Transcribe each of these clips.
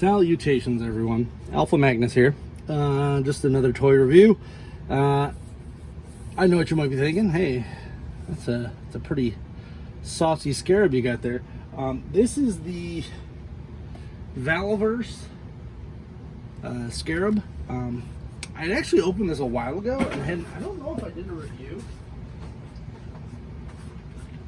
Salutations, everyone. Alpha Magnus here. Just another toy review. I know what you might be thinking. Hey, that's a pretty saucy Scarab you got there. This is the Valaverse Scarab. I had actually opened this a while ago, and I don't know if I did a review.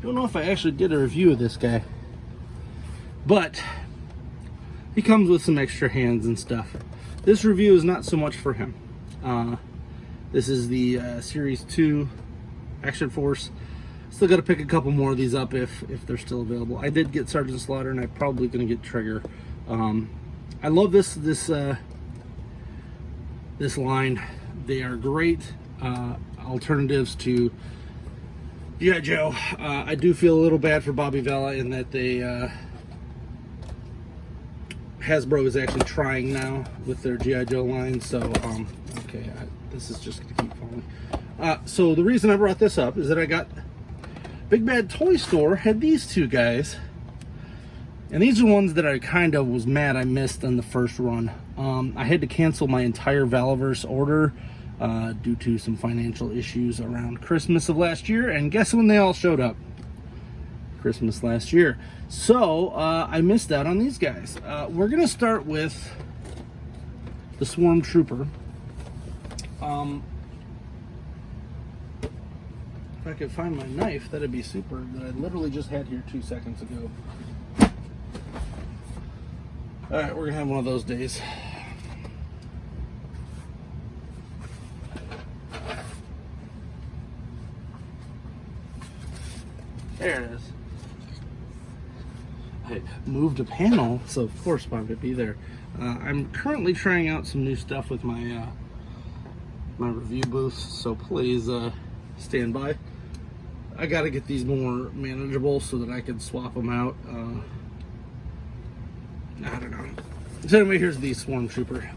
Don't know if I actually did a review of this guy, but he comes with some extra hands and stuff. This review is not so much for him. This is the Series 2 Action Force. Still got to pick a couple more of these up if they're still available. I did get Sergeant Slaughter, and I'm probably going to get Trigger. I love this line. They are great alternatives to G.I. Joe. I do feel a little bad for Bobby Vela in that they Hasbro is actually trying now with their G.I. Joe line, so okay, this is just gonna keep falling. So the reason I brought this up is that I got Big Bad Toy Store had these two guys, and these are ones that I kind of was mad I missed on the first run. I had to cancel my entire Valaverse order due to some financial issues around Christmas of last year, and guess when they all showed up? Christmas last year. So I missed out on these guys. We're gonna start with the Swarm Trooper. If I could find my knife, that'd be super, that I literally just had here 2 seconds ago. Alright, we're gonna have one of those days. There it is. I moved a panel, so of course Bob would be there. I'm currently trying out some new stuff with my my review booths, so please stand by. I got to get these more manageable so that I can swap them out. I don't know. So anyway, here's the Swarm Trooper.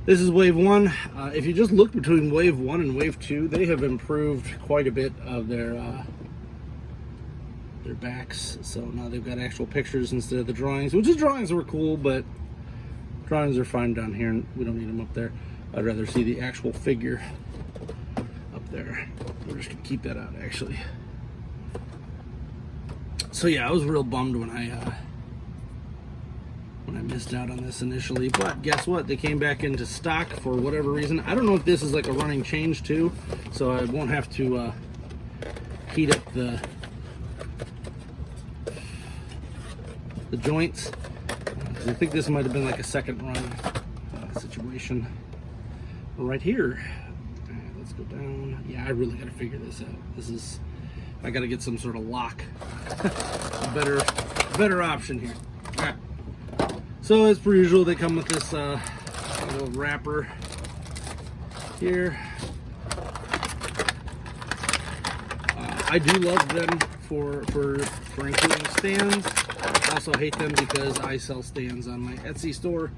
This is Wave 1. If you just look between Wave 1 and Wave 2, they have improved quite a bit of their backs. So now they've got actual pictures instead of the drawings, which is drawings were cool, but drawings are fine down here and we don't need them up there. I'd rather see the actual figure up there. We're just gonna keep that out actually. So yeah, I was real bummed when I missed out on this initially, but guess what? They came back into stock for whatever reason. I don't know if this is like a running change too, so I won't have to heat up the joints. I think this might have been like a second run situation. Right here. All right, let's go down. Yeah, I really got to figure this out. I got to get some sort of lock. a better option here. All right. So as per usual, they come with this little wrapper here. I do love them for including stands. I also hate them because I sell stands on my Etsy store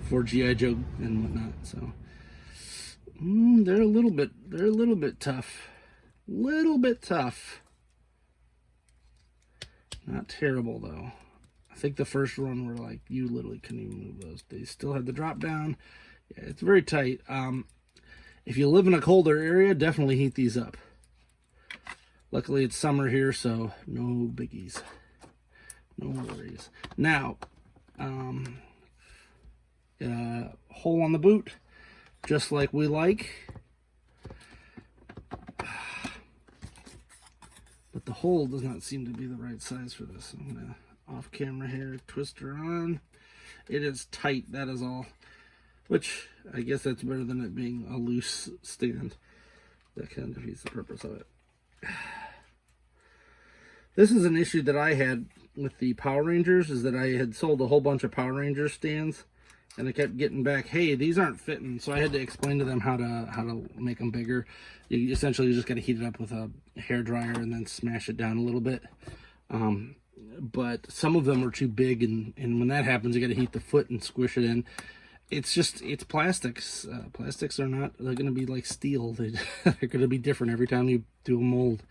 for G.I. Joe and whatnot. So they're a little bit tough. Little bit tough. Not terrible though. I think the first run were like, you literally couldn't even move those. They still had the drop down. Yeah, it's very tight. If you live in a colder area, definitely heat these up. Luckily it's summer here, so no biggies. No worries. Now, hole on the boot, just like we like. But the hole does not seem to be the right size for this. I'm gonna off camera here, twist her on. It is tight, that is all. Which, I guess that's better than it being a loose stand. That kind of defeats the purpose of it. This is an issue that I had with the Power Rangers, is that I had sold a whole bunch of Power Ranger stands, and I kept getting back, hey, these aren't fitting. So I had to explain to them how to make them bigger. You essentially just got to heat it up with a hair dryer and then smash it down a little bit. But some of them are too big, and when that happens, you got to heat the foot and squish it in. It's plastics. Plastics are not, they're going to be like steel. They're going to be different every time you do a mold.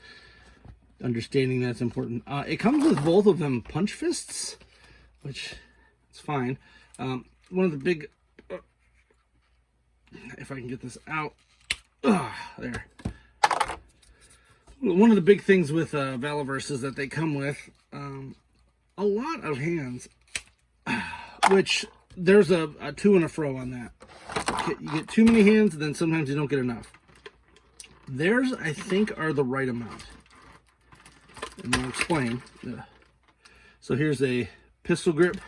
understanding that's important. It comes with both of them punch fists, which is fine. One of the big, if I can get this out, there. One of the big things with Valaverse is that they come with a lot of hands, which there's a to and a fro on that. You get too many hands, then sometimes you don't get enough. Theirs, I think, are the right amount. And I'll explain. So here's a pistol grip.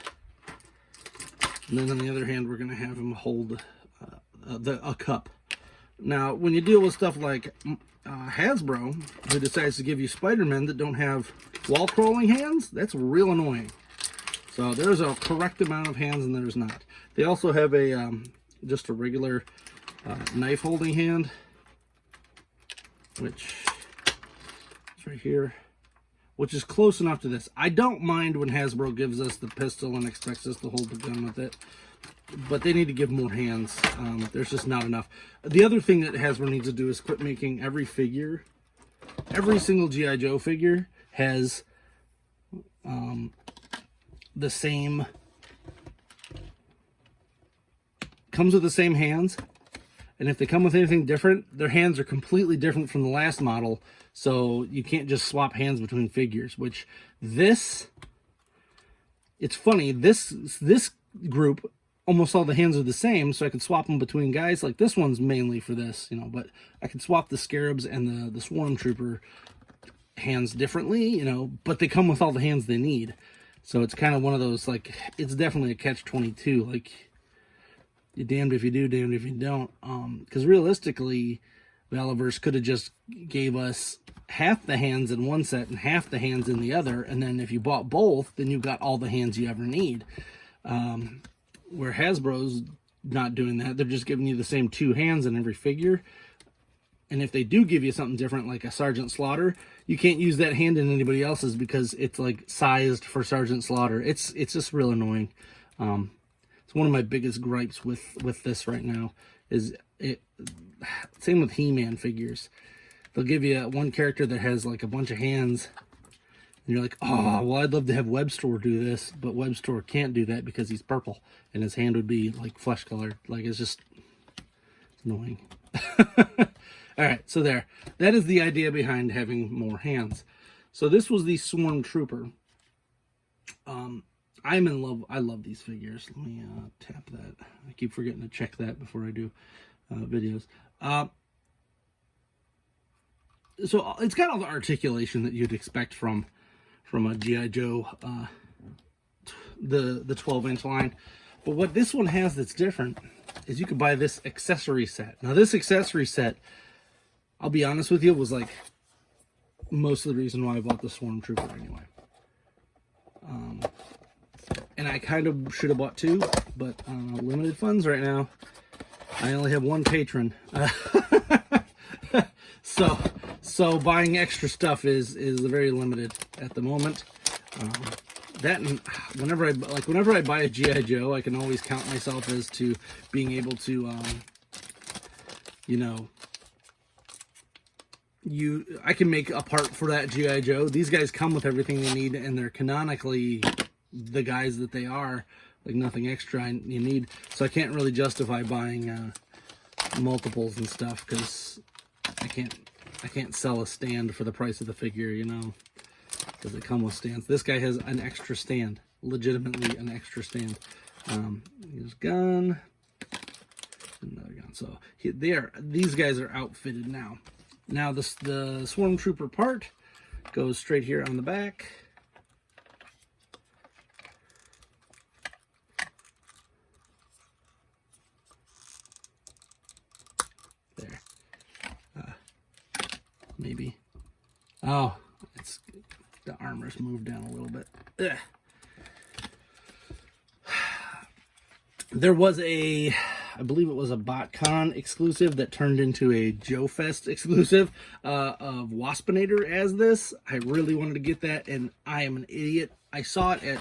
And then on the other hand, we're going to have him hold a cup. Now, when you deal with stuff like Hasbro, who decides to give you Spider-Men that don't have wall-crawling hands, that's real annoying. So there's a correct amount of hands and there's not. They also have a just a regular knife-holding hand, which is right here, which is close enough to this. I don't mind when Hasbro gives us the pistol and expects us to hold the gun with it, but they need to give more hands. There's just not enough. The other thing that Hasbro needs to do is quit making every figure, every single G.I. Joe figure has the same, comes with the same hands. And if they come with anything different, their hands are completely different from the last model. So you can't just swap hands between figures, which this, it's funny, this group, almost all the hands are the same, so I could swap them between guys. Like this one's mainly for this, you know, but I could swap the Scarabs and the Swarm Trooper hands differently, you know, but they come with all the hands they need. So it's kind of one of those, like, it's definitely a catch-22. Like, you're damned if you do, damned if you don't. Because realistically, Valaverse could have just gave us half the hands in one set and half the hands in the other, and then if you bought both, then you got all the hands you ever need. Where Hasbro's not doing that. They're just giving you the same 2 hands in every figure. And if they do give you something different, like a Sergeant Slaughter, you can't use that hand in anybody else's because it's like sized for Sergeant Slaughter. It's just real annoying. It's one of my biggest gripes with this right now. Is it? Same with He-Man figures. They'll give you one character that has like a bunch of hands, and you're like, oh, well, I'd love to have Webstore do this, but Webstore can't do that because he's purple, and his hand would be like flesh colored. Like, it's just annoying. All right, so there. That is the idea behind having more hands. So this was the Swarm Trooper. I'm in love. I love these figures. Let me tap that. I keep forgetting to check that before I do videos. So it's got all the articulation that you'd expect from a G.I. Joe, the 12-inch line. But what this one has that's different is you could buy this accessory set. Now this accessory set, I'll be honest with you, was like most of the reason why I bought the Swarm Trooper anyway. And I kind of should have bought 2, but limited funds right now. I only have 1 patron. So buying extra stuff is very limited at the moment. That, and whenever I buy a G.I. Joe, I can always count myself as to being able to, you know, I can make a part for that G.I. Joe. These guys come with everything they need, and they're canonically the guys that they are, like nothing extra you need. So I can't really justify buying multiples and stuff because I can't sell a stand for the price of the figure, you know, because they come with stands. This guy has an extra stand, legitimately an extra stand. Here's gun, another gun. So these guys are outfitted now. Now the Swarm Trooper part goes straight here on the back. There. Maybe. Oh, the armor's moved down a little bit. Ugh. There was I believe it was a BotCon exclusive that turned into a Joe Fest exclusive of Waspinator as this. I really wanted to get that, and I am an idiot. I saw it at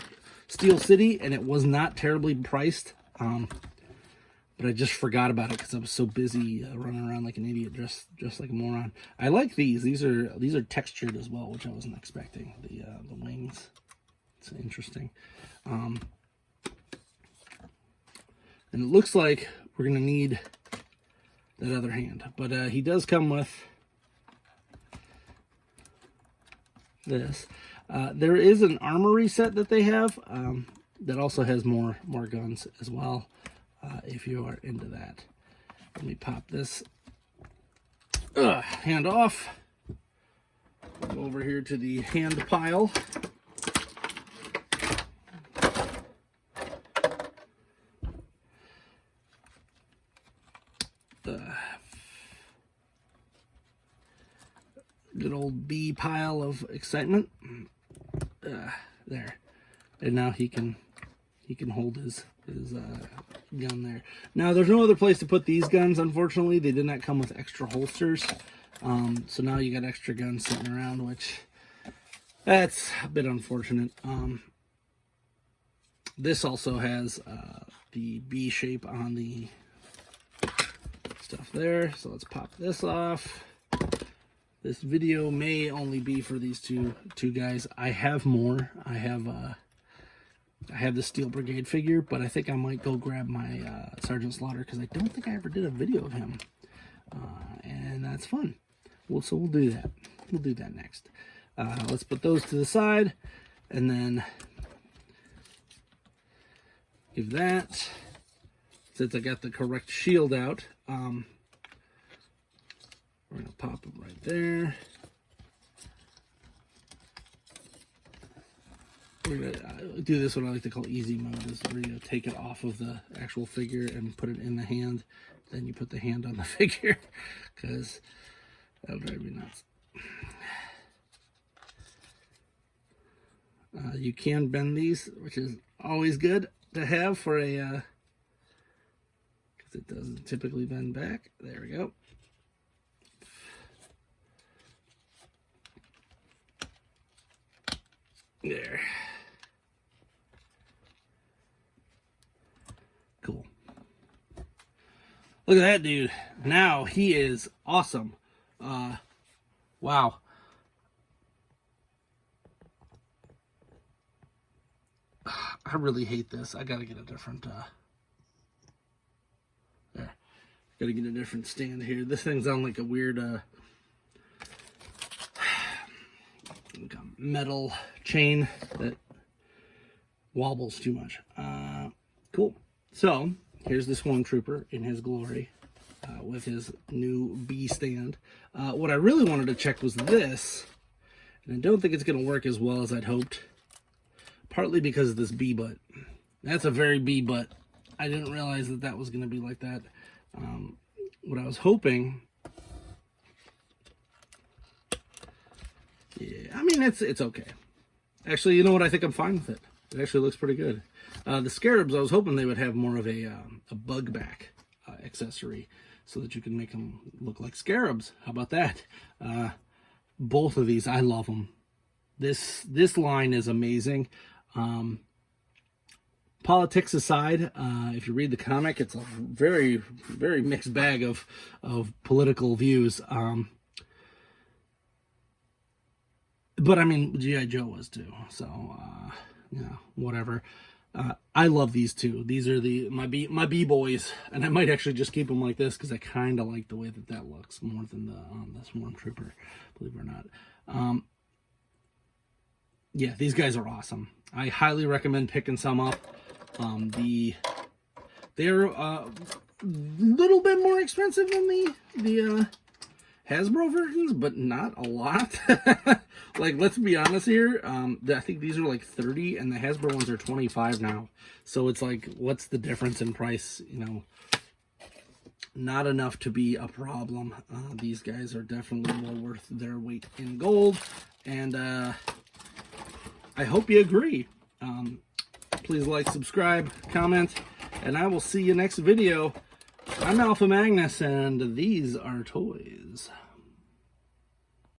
Steel City, and it was not terribly priced. But but I just forgot about it because I was so busy running around like an idiot, dressed like a moron. I like these. These are textured as well, which I wasn't expecting. The wings. It's interesting. And it looks like we're gonna need that other hand, but he does come with this. There is an armory set that they have that also has more guns as well, if you are into that. Let me pop this hand off. Go over here to the hand pile. Good old B pile of excitement. There, and now he can hold his gun there. Now there's no other place to put these guns. Unfortunately, they did not come with extra holsters. So now you got extra guns sitting around, which that's a bit unfortunate. This also has the B shape on the stuff there. So let's pop this off. This video may only be for these two guys. I have more. I have the Steel Brigade figure, but I think I might go grab my Sergeant Slaughter because I don't think I ever did a video of him, and that's fun. So we'll do that. We'll do that next. Let's put those to the side, and then give that. Since I got the correct shield out. We're going to pop them right there. We're going to do this what I like to call easy mode. Is where you take it off of the actual figure and put it in the hand. Then you put the hand on the figure. Because that'll drive me nuts. You can bend these, which is always good to have for a... because it doesn't typically bend back. There we go. There. Cool. Look at that dude. Now he is awesome. Wow. I really hate this. I gotta get a different there. Gotta get a different stand here. This thing's on like a weird metal chain that wobbles too much. Cool. So here's the Swarm Trooper in his glory with his new B stand. What I really wanted to check was this, and I don't think it's going to work as well as I'd hoped, partly because of this B butt. That's a very B butt. I didn't realize that that was going to be like that. What I was hoping... Yeah, I mean, it's okay. Actually, you know what? I think I'm fine with it. It actually looks pretty good. The Scarabs, I was hoping they would have more of a bug back accessory so that you can make them look like Scarabs. How about that? Both of these, I love them. This line is amazing. Politics aside, if you read the comic, it's a very, very mixed bag of political views. But I mean, G.I. Joe was too, so yeah, whatever. I love these two. These are my B-boys, and I might actually just keep them like this because I kind of like the way that looks more than the Swarm Trooper, believe it or not. Yeah, these guys are awesome. I highly recommend picking some up. They're a little bit more expensive than the Hasbro versions, but not a lot. Like, let's be honest here. I think these are like 30 and the Hasbro ones are 25 now. So it's like, what's the difference in price? You know, not enough to be a problem. These guys are definitely well worth their weight in gold. And I hope you agree. Please like, subscribe, comment, and I will see you next video. I'm Alpha Magnus, and these are toys.